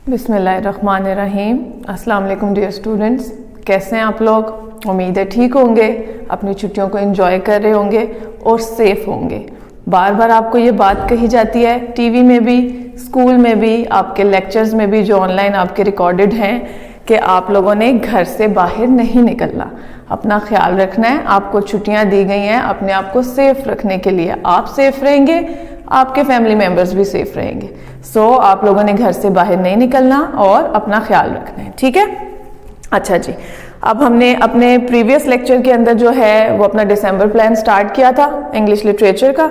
बिस्मिल्लाहिर्रहमानिर्रहीम। अस्सलाम वालेकुम डियर स्टूडेंट्स, कैसे हैं आप लोग? उम्मीद है ठीक होंगे, अपनी छुट्टियों को एंजॉय कर रहे होंगे और सेफ होंगे। बार बार आपको ये बात कही जाती है, टीवी में भी, स्कूल में भी, आपके लेक्चर्स में भी जो ऑनलाइन आपके रिकॉर्डेड हैं, कि आप लोगों ने घर से बाहर नहीं निकलना, अपना ख्याल रखना है। आपको छुट्टियां दी गई हैं अपने आप को सेफ रखने के लिए। आप सेफ रहेंगे, आपके फैमिली मेम्बर्स भी सेफ रहेंगे। सो आप लोगों ने घर से बाहर नहीं निकलना और अपना ख्याल रखना है, ठीक है? अच्छा जी, अब हमने अपने प्रीवियस लेक्चर के अंदर जो है वो अपना दिसंबर प्लान स्टार्ट किया था इंग्लिश लिटरेचर का,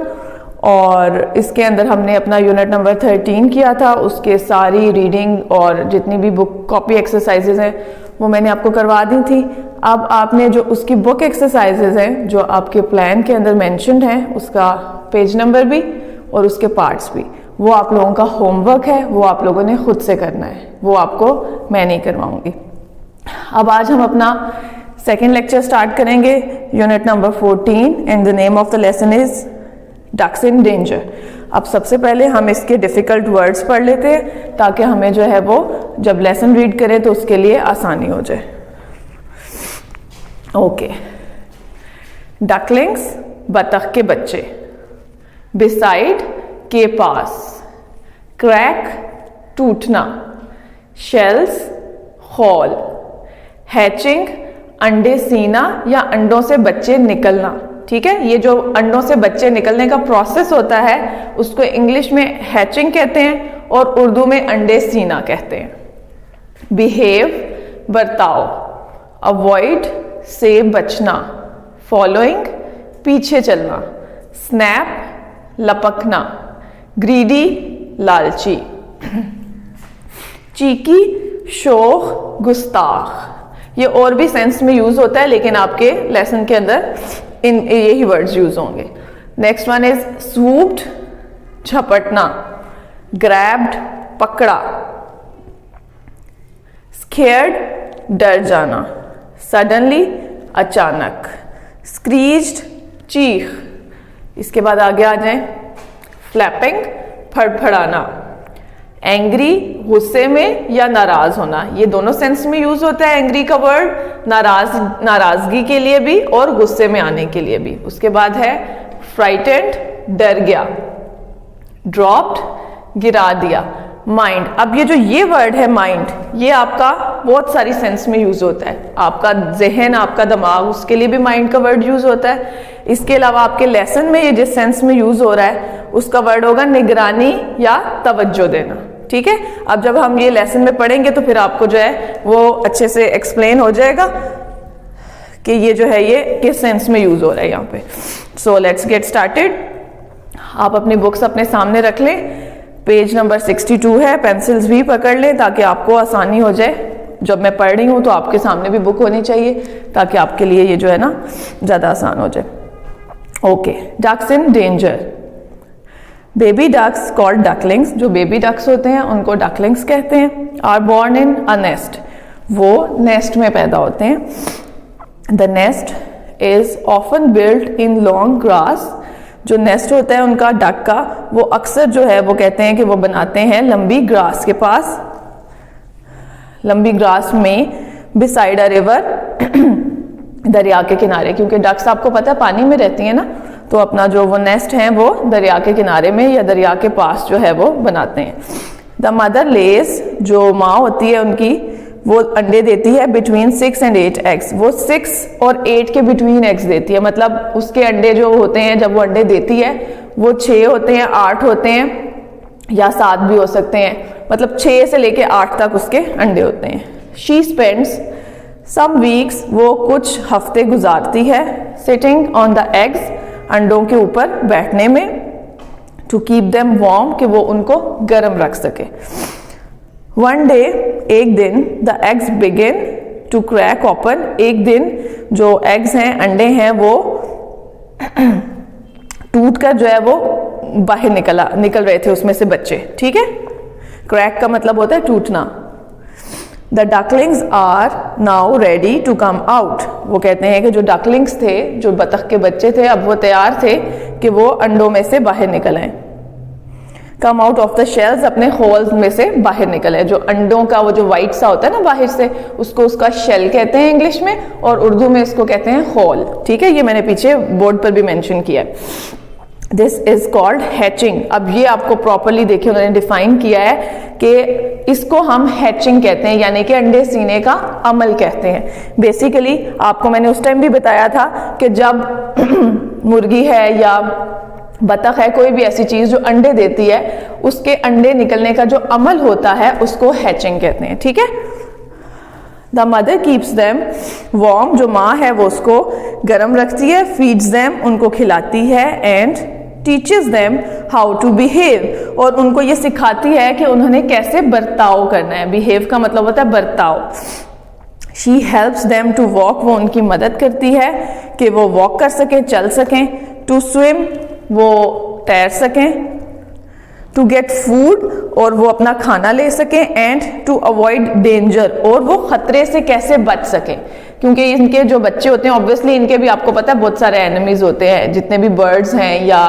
और इसके अंदर हमने अपना यूनिट नंबर 13 किया था। उसके सारी रीडिंग और जितनी भी बुक कॉपी एक्सरसाइजेज हैं वो मैंने आपको करवा दी थी। अब आपने जो उसकी बुक एक्सरसाइजेज हैं जो आपके प्लान के अंदर मेंशन्ड हैं, उसका पेज नंबर भी और उसके पार्ट्स भी, वो आप लोगों का होमवर्क है, वो आप लोगों ने खुद से करना है, वो आपको मैं नहीं करवाऊंगी। अब आज हम अपना सेकेंड लेक्चर स्टार्ट करेंगे, unit number 14, and the name of the lesson is ducks in danger. अब सबसे पहले हम इसके डिफिकल्ट वर्ड्स पढ़ लेते हैं ताकि हमें जो है वो जब लेसन रीड करें तो उसके लिए आसानी हो जाए। ओके, डकलिंग्स बतख के बच्चे, बिसाइड के पास, क्रैक टूटना, शेल्स खौल, हैचिंग अंडे सीना या अंडों से बच्चे निकलना। ठीक है, ये जो अंडों से बच्चे निकलने का प्रोसेस होता है उसको इंग्लिश में हैचिंग कहते हैं और उर्दू में अंडे सीना कहते हैं। बिहेव बर्ताव, अवॉइड से बचना, फॉलोइंग पीछे चलना, स्नैप लपकना, ग्रीडी लालची, चीकी शोख गुस्ताख। ये और भी सेंस में यूज होता है लेकिन आपके लेसन के अंदर इन यही वर्ड्स यूज होंगे। नेक्स्ट वन इज स्वूप्ड झपटना, ग्रैब्ड पकड़ा, स्केयर्ड डर जाना, सडनली अचानक, स्क्रीज्ड चीख। इसके बाद आगे आ जाएं, फ्लैपिंग फड़फड़ाना, एंग्री गुस्से में या नाराज होना। ये दोनों सेंस में यूज होता है एंग्री का वर्ड, नाराजगी के लिए भी और गुस्से में आने के लिए भी। उसके बाद है फ्राइटेंड डर गया, ड्रॉप्ड गिरा दिया, माइंड। अब ये वर्ड है माइंड, ये आपका बहुत सारी सेंस में यूज होता है। आपका जहन, आपका दिमाग, उसके लिए भी माइंड का वर्ड यूज होता है। इसके अलावा आपके लेसन में ये जिस सेंस में यूज हो रहा है उसका वर्ड होगा निगरानी या तवज्जो देना। ठीक है, अब जब हम ये लेसन में पढ़ेंगे तो फिर आपको जो है वो अच्छे से एक्सप्लेन हो जाएगा कि ये जो है ये किस सेंस में यूज हो रहा है यहाँ पे। So let's get started. आप अपनी बुक्स अपने सामने रख लें, पेज नंबर 62 है, पेंसिल्स भी पकड़ लें ताकि आपको आसानी हो जाए। जब मैं पढ़ रही हूँ तो आपके सामने भी बुक होनी चाहिए ताकि आपके लिए ये जो है ना ज़्यादा आसान हो जाए। Okay, ducks in danger, baby ducks called ducklings, जो बेबी डक्स होते हैं उनको डकलिंग्स कहते हैं, are born in a nest, वो नेस्ट में पैदा होते हैं। The nest is often built in long grass, जो नेस्ट होता है उनका डक का, वो अक्सर जो है वो कहते हैं कि वो बनाते हैं लंबी ग्रास के पास, लंबी ग्रास में, बिसाइड अ रिवर, दरिया के किनारे, क्योंकि डक्स आपको पता है पानी में रहती है ना, तो अपना जो वो नेस्ट है वो दरिया के किनारे में या दरिया के पास जो है वो बनाते हैं। द मदर लेज, जो माँ होती है उनकी, वो अंडे देती है बिटवीन 6 and 8 एग्स, वो 6 और 8 के बिटवीन एग्स देती है। मतलब उसके अंडे जो होते हैं जब वो अंडे देती है वो 6 होते हैं, 8 होते हैं या 7 भी हो सकते हैं, मतलब 6 से लेके 8 तक उसके अंडे होते हैं। शी स्पेंड्स सम वीक्स, वो कुछ हफ्ते गुजारती है, सिटिंग ऑन द एग्स, अंडों के ऊपर बैठने में, टू कीप देम वार्म, कि वो उनको गर्म रख सके। वन डे, एक दिन, the eggs begin to crack open, एक दिन जो एग्स हैं, अंडे हैं, वो टूट कर जो है वो बाहर निकल रहे थे उसमें से बच्चे। ठीक है, क्रैक का मतलब होता है टूटना। The ducklings are now ready to come out, वो कहते हैं कि जो डकलिंग्स थे, जो बतख के बच्चे थे, अब वो तैयार थे कि वो अंडों में से बाहर निकल आए। Come out of the shells, अपने होल्स में से बाहर निकले। जो अंडों का वो जो वाइट सा होता है ना बाहर से, उसको उसका शेल कहते हैं इंग्लिश में, और उर्दू में इसको कहते हैं होल। ठीक है, ये मैंने पीछे बोर्ड पर भी मेंशन किया है। This is called hatching. अब ये आपको प्रॉपरली देखिए उन्होंने डिफाइन किया है कि इसको हम हैचिंग कहते हैं, यानी कि अंडे सीने का अमल कहते हैं। बेसिकली आपको मैंने उस टाइम भी बताया था कि जब मुर्गी है या बतख है, कोई भी ऐसी चीज जो अंडे देती है, उसके अंडे निकलने का जो अमल होता है उसको हैचिंग कहते हैं। ठीक है, the mother keeps them warm, जो माँ है वो उसको गर्म रखती है, फीड्स देम, उनको खिलाती है, and teaches them how to behave, और उनको ये सिखाती है कि उन्होंने कैसे बर्ताव करना है। बिहेव का मतलब होता है बर्ताव। She helps them to walk, वो उनकी मदद करती है कि वो वॉक कर सकें, चल सकें। टू स्विम, वो तैर सकें। टू गेट फूड, और वो अपना खाना ले सकें। एंड टू अवॉइड डेंजर, और वो खतरे से कैसे बच सकें, क्योंकि इनके जो बच्चे होते हैं ऑब्वियसली इनके भी आपको पता है बहुत सारे एनिमीज होते हैं। जितने भी बर्ड्स हैं या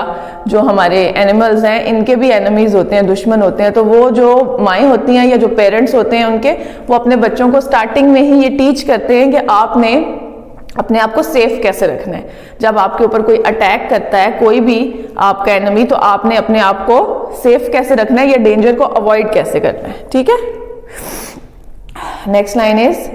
जो हमारे एनिमल्स हैं, इनके भी एनिमीज होते हैं, दुश्मन होते हैं। तो वो जो माएँ होती हैं या जो पेरेंट्स होते हैं उनके, वो अपने बच्चों को स्टार्टिंग में ही ये टीच करते हैं कि आपने अपने आप को सेफ कैसे रखना है। जब आपके ऊपर कोई अटैक करता है, कोई भी आपका एनिमी, तो आपने अपने आप को सेफ कैसे रखना है या डेंजर को अवॉइड कैसे करना है। ठीक है, next line is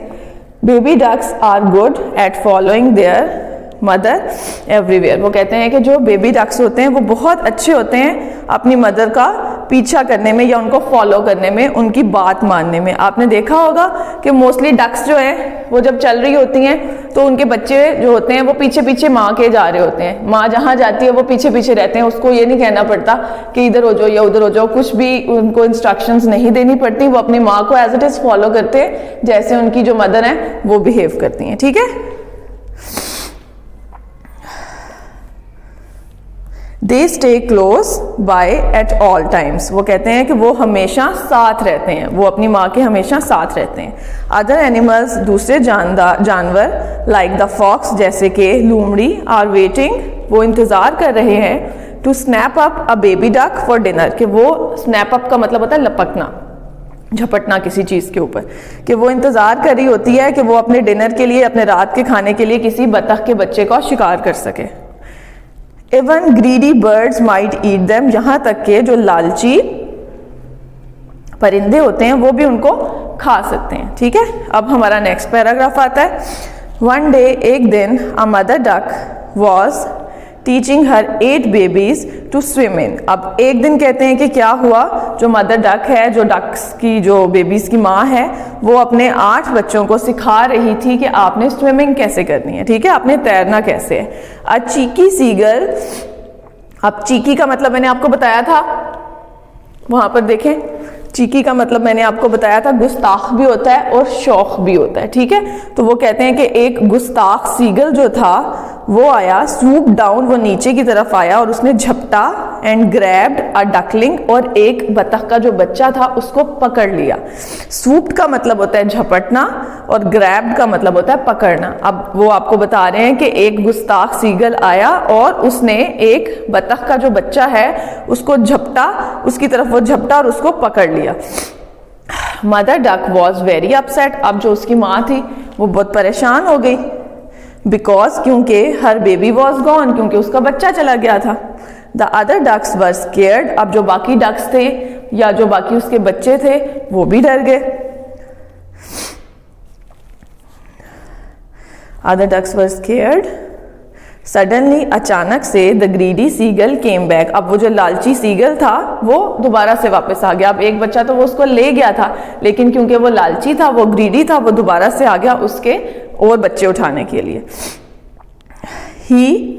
baby ducks are good at following their mother everywhere. वो कहते हैं कि जो बेबी डक्स होते हैं वो बहुत अच्छे होते हैं अपनी मदर का पीछा करने में या उनको फॉलो करने में, उनकी बात मानने में। आपने देखा होगा कि मोस्टली डक्स जो है वो जब चल रही होती हैं तो उनके बच्चे जो होते हैं वो पीछे पीछे माँ के जा रहे होते हैं। माँ जहाँ जाती है वो पीछे पीछे रहते हैं, उसको ये नहीं कहना पड़ता कि इधर हो जाओ या उधर हो जाओ, कुछ भी उनको इंस्ट्रक्शंस नहीं देनी पड़ती। वो अपनी माँ को एज इट इज फॉलो करते हैं, जैसे उनकी जो मदर है वो बिहेव करती हैं। ठीक है, they stay close by at all times. वो कहते हैं कि वो हमेशा साथ रहते हैं, वो अपनी माँ के हमेशा साथ रहते हैं। अदर एनिमल्स, दूसरे जानवर, लाइक द फॉक्स, जैसे कि लोमड़ी, आर वेटिंग, वो इंतज़ार कर रहे हैं, to snap up a baby duck for dinner, कि वो स्नैप अप का मतलब होता है लपकना, झपटना किसी चीज़ के ऊपर, कि वो इंतज़ार कर रही होती है कि वो अपने डिनर के लिए, अपने रात के खाने के लिए किसी बतख के बच्चे का शिकार कर सके। Even greedy birds might eat them, यहाँ तक के जो लालची परिंदे होते हैं वो भी उनको खा सकते हैं। ठीक है, अब हमारा नेक्स्ट पैराग्राफ आता है। वन डे, एक दिन, a mother duck was teaching her 8 babies to swim in. अब एक दिन कहते हैं कि क्या हुआ, जो मदर डक है, जो डक्स की जो बेबीज की माँ है, वो अपने 8 बच्चों को सिखा रही थी कि आपने स्विमिंग कैसे करनी है। ठीक है, आपने तैरना कैसे है। अ चीकी सीगल, अब चीकी का मतलब मैंने आपको बताया था, वहां पर देखें, चीकी का मतलब मैंने आपको बताया था गुस्ताख भी होता है और शौक भी होता है। ठीक है, तो वो कहते हैं कि एक गुस्ताख सीगल जो था वो आया, स्वूप डाउन, वो नीचे की तरफ आया और उसने झपटा, एंड ग्रैब्ड अ डकलिंग, और एक बतख का जो बच्चा था उसको पकड़ लिया। स्वूप का मतलब होता है झपटना और ग्रैब्ड का मतलब होता है पकड़ना। अब वो आपको बता रहे हैं कि एक गुस्ताख सीगल आया और उसने एक बतख का जो बच्चा है उसको झपटा, उसकी तरफ वो झपटा और उसको पकड़ लिया। Mother duck was very upset, अब जो उसकी माँ थी वो बहुत परेशान हो गई, बिकॉज, क्योंकि हर बेबी वॉज गॉन, क्योंकि उसका बच्चा चला गया था। The other ducks were scared, अब जो बाकी डक्स थे या जो बाकी उसके बच्चे थे वो भी डर गए। Other ducks were scared, suddenly, अचानक से, the greedy seagull came back, अब वो जो लालची सीगल था वो दोबारा से वापस आ गया। अब एक बच्चा तो वो उसको ले गया था, लेकिन क्योंकि वो लालची था, वो ग्रीडी था, वो दोबारा से आ गया उसके और बच्चे उठाने के लिए। ही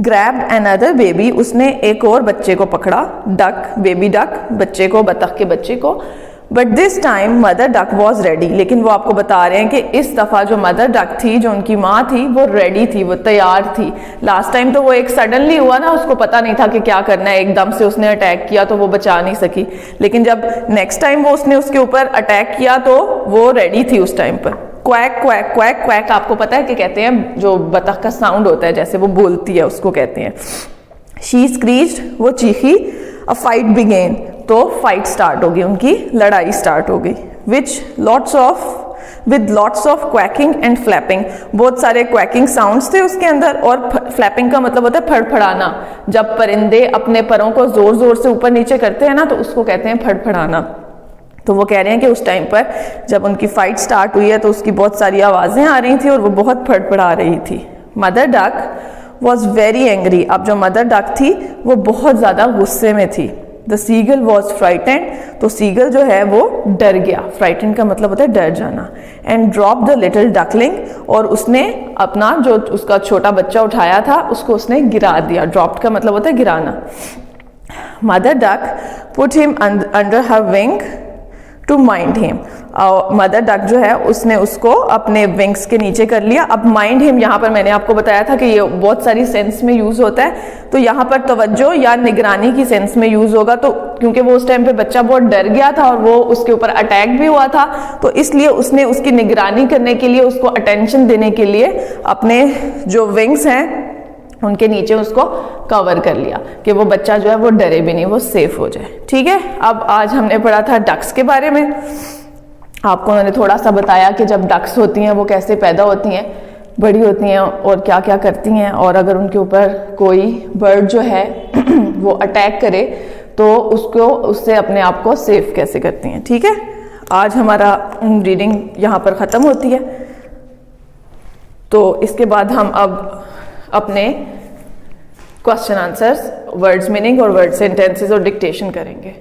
ग्रैब्ड अनदर बेबी, उसने एक और बच्चे को पकड़ा, डक, बेबी डक, बच्चे को, बतख के बच्चे को। But this time mother duck was ready, लेकिन वो आपको बता रहे हैं कि इस दफा जो मदर डक थी, जो उनकी माँ थी, वो रेडी थी, वो तैयार थी। लास्ट टाइम तो वो एक सडनली हुआ ना, उसको पता नहीं था कि क्या करना है, एकदम से उसने अटैक किया तो वो बचा नहीं सकी। लेकिन जब नेक्स्ट टाइम वो उसने उसके ऊपर अटैक किया तो वो रेडी थी उस टाइम पर। क्वैक क्वैक क्वैक क्वैक, आपको पता है कि कहते हैं जो बतख का साउंड होता है, जैसे वो बोलती है उसको कहते हैं। शी स्क्रीच्ड, वो चीखी। अ फाइट बिगेन, तो फाइट स्टार्ट होगी, उनकी लड़ाई स्टार्ट हो गई। With lots of quacking and flapping, बहुत सारे क्वैकिंग साउंड्स थे उसके अंदर, और फ्लैपिंग का मतलब होता है फड़फड़ाना। जब परिंदे अपने परों को जोर जोर से ऊपर नीचे करते हैं ना, तो उसको कहते हैं फड़फड़ाना। तो वो कह रहे हैं कि उस टाइम पर जब उनकी फाइट स्टार्ट हुई है तो उसकी बहुत सारी आवाजें आ रही थी और वो बहुत फड़फड़ा रही थी। Mother duck was very angry, अब जो मदर डक थी वो बहुत ज्यादा गुस्से में थी। द सीगल वॉज फ्राइटेंड, तो सीगल जो है वो डर गया। फ्राइटेंड का मतलब होता है डर जाना। And drop the little duckling, और उसने अपना जो उसका छोटा बच्चा उठाया था उसको उसने गिरा दिया। ड्रॉप्ड का मतलब होता है गिराना। Mother duck put him under her wing to mind him, mother duck जो है उसने उसको अपने विंग्स के नीचे कर लिया। अब माइंड हिम यहाँ पर मैंने आपको बताया था कि ये बहुत सारी सेंस में यूज होता है, तो यहाँ पर तवज्जो या निगरानी की सेंस में यूज होगा। तो क्योंकि वो उस टाइम पे बच्चा बहुत डर गया था और वो उसके ऊपर अटैक भी हुआ था, तो इसलिए उसने उसकी निगरानी करने के लिए, उसको अटेंशन देने के लिए अपने जो विंग्स हैं उनके नीचे उसको कवर कर लिया कि वो बच्चा जो है वो डरे भी नहीं, वो सेफ हो जाए। ठीक है, अब आज हमने पढ़ा था डक्स के बारे में। आपको मैंने थोड़ा सा बताया कि जब डक्स होती हैं वो कैसे पैदा होती हैं, बड़ी होती हैं और क्या क्या करती हैं, और अगर उनके ऊपर कोई बर्ड जो है वो अटैक करे तो उसको उससे अपने आप को सेफ कैसे करती हैं। ठीक है, आज हमारा रीडिंग यहाँ पर ख़त्म होती है। तो इसके बाद हम अब अपने क्वेश्चन आंसर्स, वर्ड्स मीनिंग और वर्ड सेंटेंसेस और डिक्टेशन करेंगे।